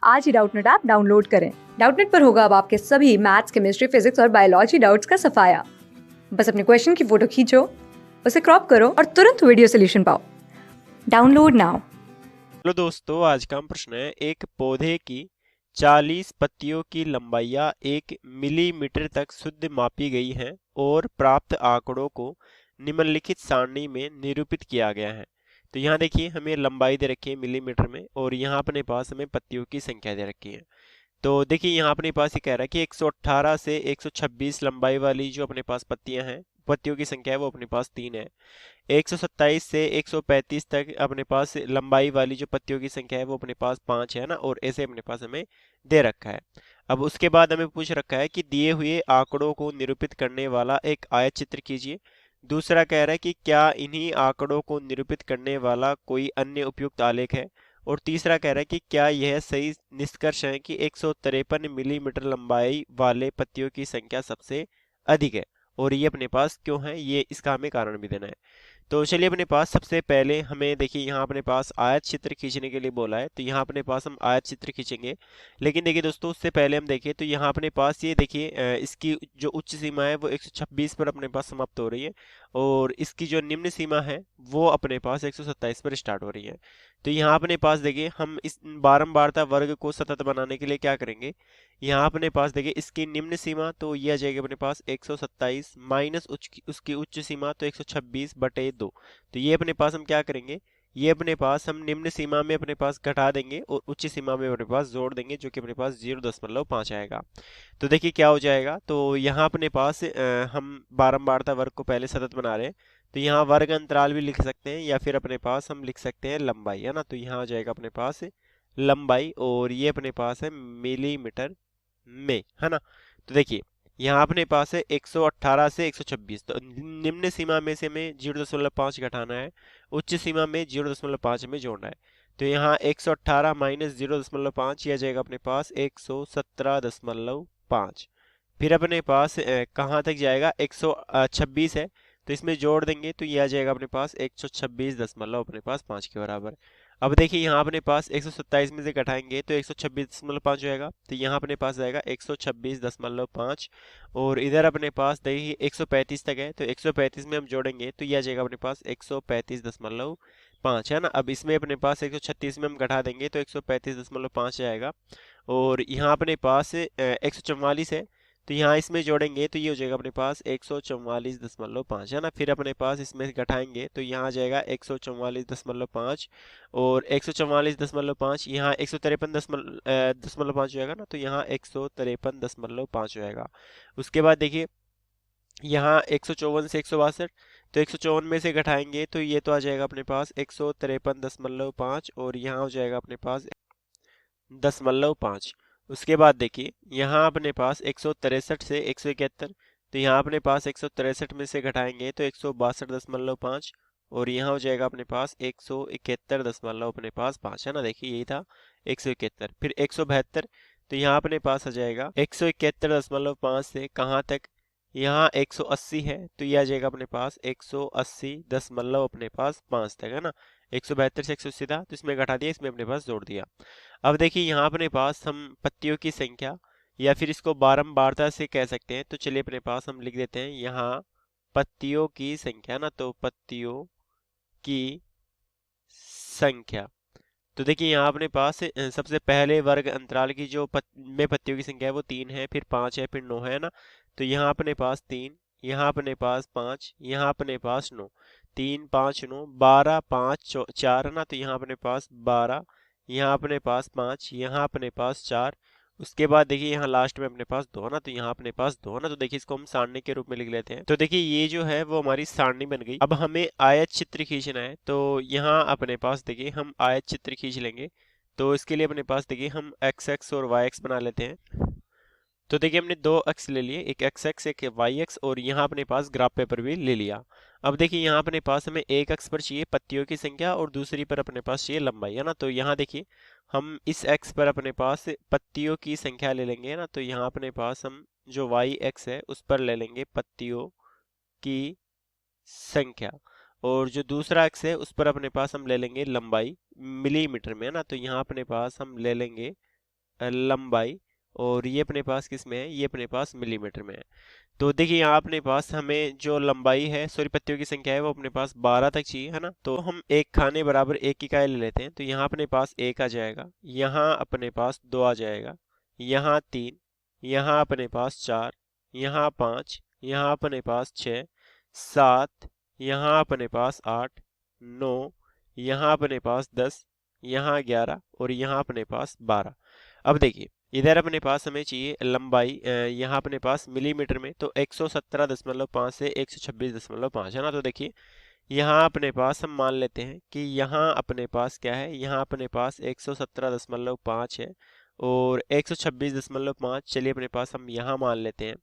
आज ही Doubtnut app download करें। Doubtnut पर होगा अब आपके सभी मैथ्स, केमिस्ट्री, फिजिक्स और बायोलॉजी डाउट्स का सफाया। बस अपने क्वेश्चन की फोटो खींचो, उसे क्रॉप करो और तुरंत वीडियो सोल्यूशन पाओ। Download now. हेलो दोस्तों, आज का हम प्रश्न है एक पौधे की 40 पत्तियों की लंबाइयाँ 1 मिलीमीटर तक शुद्ध मापी गई हैं और प्राप्त आंकड़ों को निम्नलिखित सारणी में निरूपित किया गया है। तो यहाँ देखिए हमें लंबाई दे रखी है मिलीमीटर में और यहाँ अपने पास हमें पत्तियों की संख्या दे रखी है। तो देखिए यहाँ अपने पास ये कह रहा है कि 118 से 126 लंबाई वाली जो अपने पास पत्तियां हैं, पत्तियों की संख्या है वो अपने पास 3 है। 127 से 135 तक अपने पास लंबाई वाली जो पत्तियों की संख्या है वो अपने पास 5 है ना, और ऐसे अपने पास हमें दे रखा है। अब उसके बाद हमें पूछ रखा है कि दिए हुए आंकड़ों को निरूपित करने वाला एक आयत चित्र कीजिए। दूसरा कह रहा है कि क्या इन्हीं आंकड़ों को निरूपित करने वाला कोई अन्य उपयुक्त आलेख है। और तीसरा कह रहा है कि क्या यह सही निष्कर्ष है कि 153 मिलीमीटर लंबाई वाले पत्तियों की संख्या सबसे अधिक है, और ये अपने पास क्यों है, ये इसका हमें कारण भी देना है। तो चलिए अपने पास सबसे पहले हमें देखिए यहाँ अपने पास आयत चित्र खींचने के लिए बोला है, तो यहाँ अपने पास हम आयत चित्र खींचेंगे। लेकिन देखिए दोस्तों, उससे पहले हम देखें तो यहाँ अपने पास ये देखिए इसकी जो उच्च सीमा है वो 126 पर अपने पास समाप्त हो रही है, और इसकी जो निम्न सीमा है वो अपने पास 127 पर स्टार्ट हो रही है। तो यहाँ अपने पास देखिए हम इस बारंबारता वर्ग को सतत बनाने के लिए क्या करेंगे, यहाँ अपने पास देखिए इसकी निम्न सीमा तो ये आ जाएगी अपने पास 127 माइनस उसकी उच्च सीमा तो 126/2। तो ये अपने पास हम क्या करेंगे, ये अपने पास हम निम्न सीमा में अपने पास घटा देंगे और उच्च सीमा में अपने पास जोड़ देंगे, जो कि अपने पास 0.5 आएगा। तो देखिए क्या हो जाएगा, तो यहाँ अपने पास हम बारंबारता वर्ग को पहले सतत बना रहे हैं, तो यहाँ वर्ग अंतराल भी लिख सकते हैं या फिर अपने पास हम लिख सकते हैं लंबाई, है ना। तो यहाँ हो जाएगा अपने पास लंबाई, और ये अपने पास है मिलीमीटर में, है ना। तो देखिए यहाँ अपने पास है 118 से 126, तो निम्न सीमा में से हमें 0.5 घटाना है, उच्च सीमा में 0.5 में जोड़ना है। तो यहाँ 118 माइनस 0.5 यह जाएगा अपने पास 117.5। फिर अपने पास कहाँ तक जाएगा, 126 है, तो इसमें जोड़ देंगे तो यह आ जाएगा अपने पास 126 अपने पास 5 के बराबर। अब देखिए यहाँ अपने पास 127 में से घटाएंगे तो 126.5 जाएगा, तो यहाँ अपने पास जाएगा 126.5, और इधर अपने पास देखिए 135 तक है, तो 135 में हम जोड़ेंगे तो यह आ जाएगा अपने पास 135.5, है ना। अब इसमें अपने पास 136 में हम घटा देंगे तो 135.5 आएगा, और यहाँ अपने पास 144 है, तो यहाँ इसमें जोड़ेंगे तो ये हो जाएगा अपने पास 144.5, है ना। फिर अपने पास इसमें घटाएंगे तो यहाँ आ जाएगा 144.5, और 144.5 यहाँ 153.5 जाएगा ना, तो यहाँ 153.5 जाएगा। उसके बाद देखिए यहाँ 154 से 162, तो 154 में से घटाएंगे तो ये तो आ जाएगा अपने पास 153.5, और यहाँ हो जाएगा अपने पास 0.5। उसके बाद देखिए यहाँ अपने पास 163 से 171, तो यहाँ अपने पास 163 में से घटाएंगे तो 162.5, और यहाँ हो जाएगा अपने पास 171 अपने पास 5, है ना। देखिए यही था 171। फिर 172, तो यहाँ अपने पास आ जाएगा 171.5 से कहाँ तक, यहाँ 180 है, तो ये आ जाएगा अपने पास 180 दशमलव अपने पास 5 तक, है ना। 172 से 180 था, तो इसमें घटा दिया, इसमें अपने पास जोड़ दिया। अब देखिए यहाँ अपने पास हम पत्तियों की संख्या या फिर इसको बारंबारता से कह सकते हैं, तो चलिए अपने पास हम लिख देते हैं यहाँ पत्तियों की संख्या ना, तो पत्तियों की संख्या। तो देखिए यहाँ अपने पास सबसे पहले वर्ग अंतराल की जो में पत्तियों की संख्या है वो 3 है, फिर 5 है, फिर 9 है ना। तो यहाँ अपने पास 3, यहाँ अपने पास 5, यहाँ अपने पास 9, 3 5 9 12 5 4 है ना। तो यहाँ अपने पास 12, यहाँ अपने पास 5, यहाँ अपने पास 4। उसके बाद देखिए यहाँ लास्ट में अपने पास 2 है ना, तो यहाँ अपने पास 2 है ना। तो देखिए इसको हम सारणी के रूप में लिख लेते हैं। तो देखिए ये जो है वो हमारी सारणी बन गई। अब हमें आयत चित्र खींचना है, तो यहाँ अपने पास देखिए हम आयत चित्र खींच लेंगे। तो इसके लिए अपने पास देखिए हम एक्स एक्स और वाई एक्स बना लेते हैं। तो देखिए हमने दो एक्स ले लिए, एक एक्स एक्स एक वाई एक्स, और यहाँ अपने पास ग्राफ पेपर भी ले लिया। अब देखिए यहाँ अपने पास हमें एक एक्स पर चाहिए पत्तियों की संख्या और दूसरी पर अपने पास चाहिए लंबाई, है ना। तो यहाँ देखिए हम इस एक्स पर अपने पास पत्तियों की संख्या ले लेंगे, है ना। तो यहाँ अपने पास हम जो वाई एक्स है उस पर ले लेंगे पत्तियों की संख्या, और जो दूसरा एक्स है उस पर अपने पास हम ले लेंगे लंबाई मिलीमीटर में, है ना। तो यहाँ अपने पास हम ले लेंगे लंबाई, और ये अपने पास किस में है, ये अपने पास मिलीमीटर में है। तो देखिए यहाँ अपने पास हमें जो लंबाई है, सॉरी पत्तियों की संख्या है, वो अपने पास 12 तक चाहिए, है ना। तो हम एक खाने बराबर एक इकाई ले लेते हैं। तो यहाँ अपने पास एक आ जाएगा, यहाँ अपने पास दो आ जाएगा, यहाँ तीन, यहाँ अपने पास चार, यहाँ पाँच, यहाँ अपने पास छः, सात, यहाँ अपने पास आठ, नौ, यहाँ अपने पास 10, यहाँ 11 और यहाँ अपने पास 12। अब देखिए इधर अपने पास हमें चाहिए लंबाई, यहाँ अपने पास मिलीमीटर में, तो 117.5 से 126.5 है ना। तो देखिए यहाँ अपने पास हम मान लेते हैं कि यहाँ अपने पास क्या है, यहाँ अपने पास 117.5 है और 126.5 चलिए अपने पास हम यहाँ मान लेते हैं।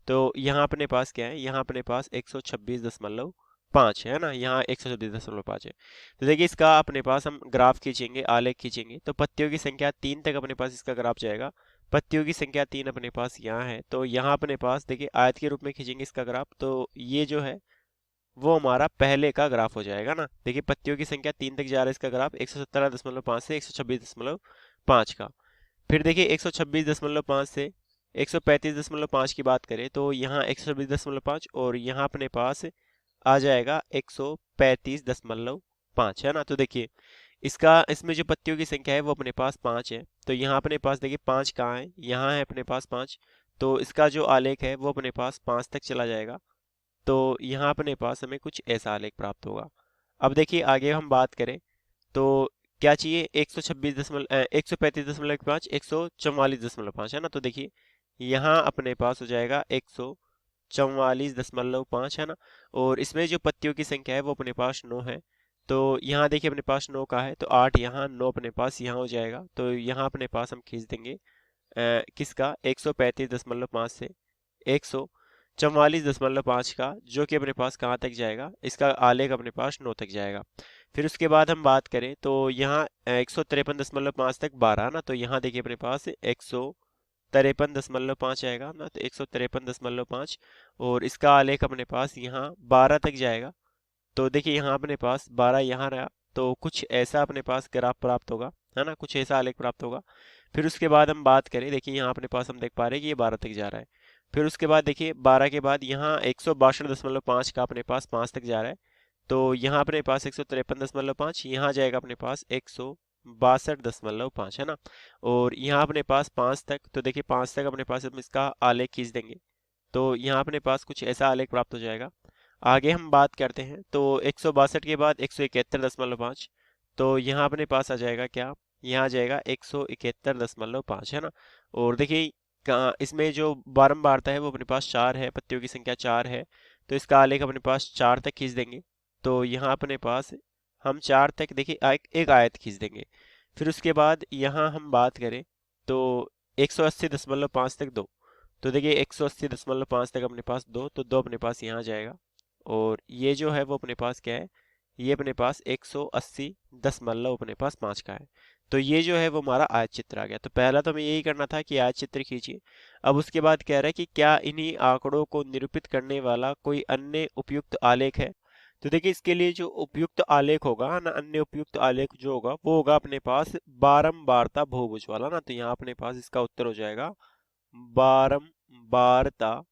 तो यहाँ अपने पास क्या है, यहाँ अपने पास 126.5 है ना, यहाँ 126.5 है। तो देखिए इसका अपने पास हम ग्राफ खींचेंगे, आलेख खींचेंगे, तो पत्तियों की संख्या 3 तक अपने पास इसका ग्राफ जाएगा। पत्तियों की संख्या 3 अपने पास यहाँ है, तो यहाँ अपने पास देखिए आयत के रूप में खींचेंगे इसका ग्राफ, तो ये जो है वो हमारा पहले का ग्राफ हो जाएगा ना। देखिए पत्तियों की संख्या 3 तक जा रहा है, इसका ग्राफ 117.5 से 126.5 का। फिर देखिए 126.5 से 135.5 की बात करें, तो यहाँ 126.5 और यहाँ अपने पास आ जाएगा 135.5 है ना। तो देखिए इसका, इसमें जो पत्तियों की संख्या है वो अपने पास 5 है। तो यहाँ अपने पास देखिए 5 कहाँ है, यहाँ है अपने पास 5। तो इसका जो आलेख है वो अपने पास 5 तक चला जाएगा। तो यहाँ अपने पास हमें कुछ ऐसा आलेख प्राप्त होगा। अब देखिए आगे हम बात करें तो क्या चाहिए, 135.5, 144.5 है ना। तो देखिए यहाँ अपने पास हो जाएगा 144.5 है ना। और इसमें जो पत्तियों की संख्या है वो अपने पास 9 है। तो यहाँ देखिए अपने पास 9 का है, तो 8 यहाँ, 9 अपने पास यहाँ हो जाएगा। तो यहाँ अपने पास हम खींच देंगे किसका, 135.5 से 144.5 का, जो कि अपने पास कहाँ तक जाएगा, इसका आलेख अपने पास 9 तक जाएगा। फिर उसके बाद हम बात करें तो यहाँ 153.5 तक 12 ना, तो यहाँ देखिए अपने पास 153.5 आएगा ना, तो 153.5 और इसका आलेख अपने पास यहाँ 12 तक जाएगा। तो देखिए यहाँ अपने पास 12 यहाँ रहा, तो कुछ ऐसा अपने पास ग्राफ प्राप्त होगा, है ना, कुछ ऐसा आलेख प्राप्त होगा। फिर उसके बाद हम बात करें, देखिए यहाँ अपने पास हम देख पा रहे हैं कि ये 12 तक जा रहा है। फिर उसके बाद देखिए 12 के बाद यहाँ 162.5 का अपने पास 5 तक जा रहा है। तो यहाँ अपने पास 153.5, यहाँ जाएगा अपने पास 162.5 है ना। और यहाँ अपने पास 5 तक, तो देखिए 5 तक अपने पास हम इसका आलेख खींच देंगे। तो यहाँ अपने पास कुछ ऐसा आलेख प्राप्त हो जाएगा। आगे हम बात करते हैं तो 162 के बाद 171.5, तो यहाँ अपने पास आ जाएगा क्या, यहाँ आ जाएगा 171.5 है ना। और देखिए इसमें जो बारंबारता है वो अपने पास 4 है, पत्तियों की संख्या 4 है, तो इसका आलेख अपने पास 4 तक खींच देंगे। तो यहाँ अपने पास हम 4 तक देखिए एक आयत खींच देंगे। फिर उसके बाद यहाँ हम बात करें तो 180.5 तक 2, तो देखिए 180.5 तक अपने पास 2, तो 2 अपने पास यहाँ जाएगा। और ये जो है वो अपने पास क्या है, ये अपने पास 180 अपने पास 5 का है। तो ये जो है वो हमारा आयत चित्र आ गया। तो पहला तो हमें यही करना था कि आयत चित्र खींचिए। अब उसके बाद कह रहा है कि क्या इन्हीं आंकड़ों को निरूपित करने वाला कोई अन्य उपयुक्त आलेख है। तो देखिए इसके लिए जो उपयुक्त आलेख होगा ना, अन्य उपयुक्त आलेख जो होगा वो होगा अपने पास बारंबारता बहुभुज वाला ना। तो यहाँ अपने पास इसका उत्तर हो जाएगा बारंबारता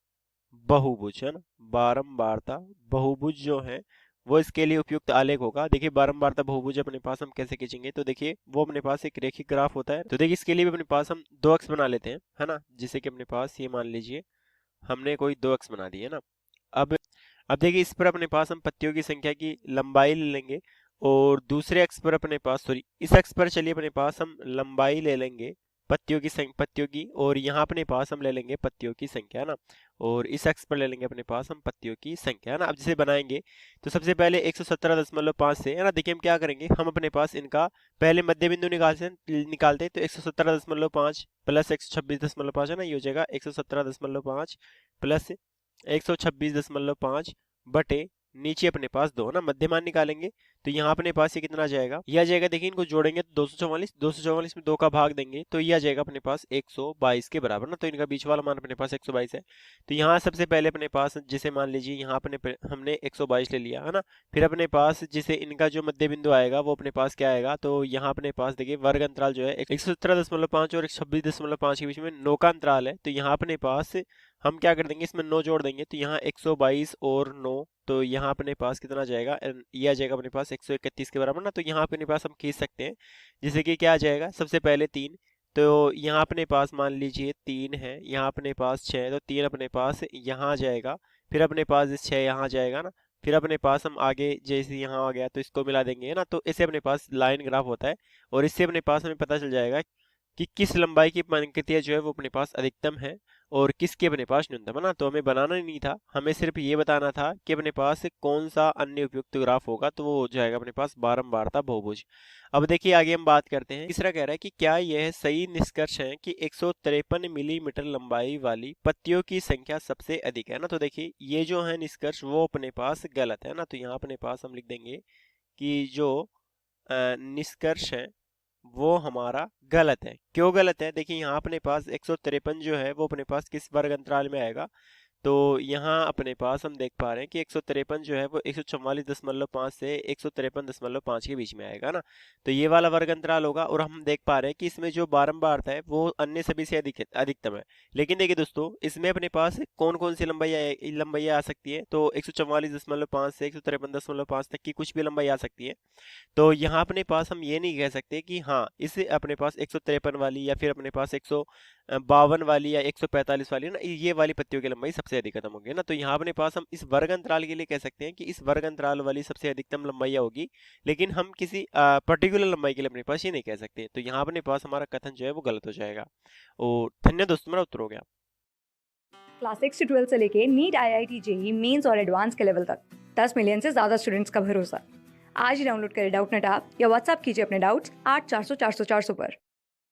बहुभुज, है ना। बारंबारता बहुभुज जो है वो इसके लिए उपयुक्त आलेख होगा। देखिए बारंबारता बहुभुज अपने पास हम कैसे खींचेंगे, तो देखिए वो अपने पास एक रेखिक ग्राफ होता है। तो देखिए इसके लिए भी अपने पास हम दो अक्ष बना लेते हैं, है ना, जिससे कि अपने पास ये मान लीजिए हमने कोई दो अक्ष बना दिए ना। अब अब देखिए इस पर अपने पास हम पत्तियों की संख्या की लंबाई ले लेंगे और दूसरे अक्ष पर अपने पास, सॉरी इस अक्ष पर चलिए अपने पास हम लंबाई ले लेंगे पत्तियों की, और यहाँ अपने पास हम ले लेंगे पत्तियों की संख्या, है ना। और इस अक्ष पर ले लेंगे अपने पास हम पत्तियों की संख्या, है ना। अब जिसे बनाएंगे तो सबसे पहले 117.5 से, है ना, देखिए हम क्या करेंगे, हम अपने पास इनका पहले मध्य बिंदु निकालते तो 117.5 प्लस 126.5 है ना, ये हो जाएगा 117.5 प्लस 126.5 बटे नीचे अपने पास 2 ना, मध्यमान निकालेंगे तो यहाँ अपने पास ये कितना आ जाएगा, ये आ जाएगा, देखिए इनको जोड़ेंगे तो 244, 244 में 2 का भाग देंगे तो ये आ जाएगा अपने पास 122 के बराबर ना। तो इनका बीच वाला मान अपने पास 122 है। तो यहाँ सबसे पहले अपने पास, जिसे मान लीजिए यहाँ हमने 122 ले लिया है ना, फिर अपने पास जिसे इनका जो मध्य बिंदु आएगा वो अपने पास क्या आएगा, तो यहाँ अपने पास देखिए वर्ग अंतराल जो है 117.5 और 126.5 के बीच में 9 का अंतराल है। तो यहाँ अपने पास हम क्या कर देंगे, इसमें 9 जोड़ देंगे तो यहाँ 122 और 9, तो यहाँ अपने पास कितना आ जाएगा, ये आ जाएगा अपने पास 131 के बराबर ना। तो यहाँ अपने पास हम खींच सकते हैं, जैसे कि क्या आ जाएगा, सबसे पहले 3, तो यहाँ अपने पास मान लीजिए 3 है, यहाँ अपने पास 6, तो 3 अपने पास यहाँ आ जाएगा, फिर अपने पास 6 यहाँ आ जाएगा ना, फिर अपने पास हम आगे जैसे यहाँ आ गया तो इसको मिला देंगे है ना। तो इससे अपने पास लाइन ग्राफ होता है और इससे अपने पास हमें पता चल जाएगा कि किस लंबाई की पंक्तियाँ जो है वो अपने पास अधिकतम है और किसके अपने पास न्यूनतम है ना। तो हमें बनाना ही नहीं था, हमें सिर्फ ये बताना था कि अपने पास कौन सा अन्य उपयुक्त ग्राफ होगा, तो वो हो जाएगा अपने पास बारंबारता बहुभुज। अब देखिए आगे हम बात करते हैं। तीसरा कह रहा है कि क्या यह सही निष्कर्ष है कि 153 मिलीमीटर लंबाई वाली पत्तियों की संख्या सबसे अधिक है ना। तो देखिए ये जो है निष्कर्ष वो अपने पास गलत है ना। तो यहाँ अपने पास हम लिख देंगे कि जो निष्कर्ष है वो हमारा गलत है। क्यों गलत है, देखिए यहाँ अपने पास 153 जो है वो अपने पास किस वर्ग अंतराल में आएगा, तो यहाँ अपने पास हम देख पा रहे हैं कि 153 जो है वो 144.5 से 153.5 के बीच में आएगा ना। तो ये वाला वर्ग अंतराल होगा और हम देख पा रहे हैं कि इसमें जो बारंबारता है वो अन्य सभी से अधिकतम है। लेकिन देखिए दोस्तों, इसमें अपने पास कौन कौन सी लंबाई आ सकती है, तो 144.5 से 153.5 तक की कुछ भी लंबाई आ सकती है। तो यहाँ अपने पास हम ये नहीं कह सकते कि हाँ इसे अपने पास 153 वाली या फिर अपने पास 152 वाली या 145 वाली ना, ये वाली पत्तियों की लंबाई सबसे अधिकतम होगी ना। तो यहाँ अपने पास हम इस वर्ग अंतराल के लिए कह सकते हैं कि इस वर्ग अंतराल वाली सबसे अधिकतम लंबाई होगी, लेकिन हम किसी पर्टिकुलर लंबाई के लिए अपने पास ये नहीं कह सकते। तो यहाँ अपने पास हमारा कथन जो है वो गलत हो जाएगा। और धन्यवाद दोस्तों, मेरा उत्तर हो गया। क्लास 6 से 12 से लेके नीट, IIT, जेईई मेंस और एडवांस के लेवल तक 10 मिलियन से ज्यादा स्टूडेंट्स का भरोसा। आज ही डाउनलोड करें डाउटनेट ऐप या व्हाट्सएप कीजिए अपने डाउट्स 8400 400 400 पर।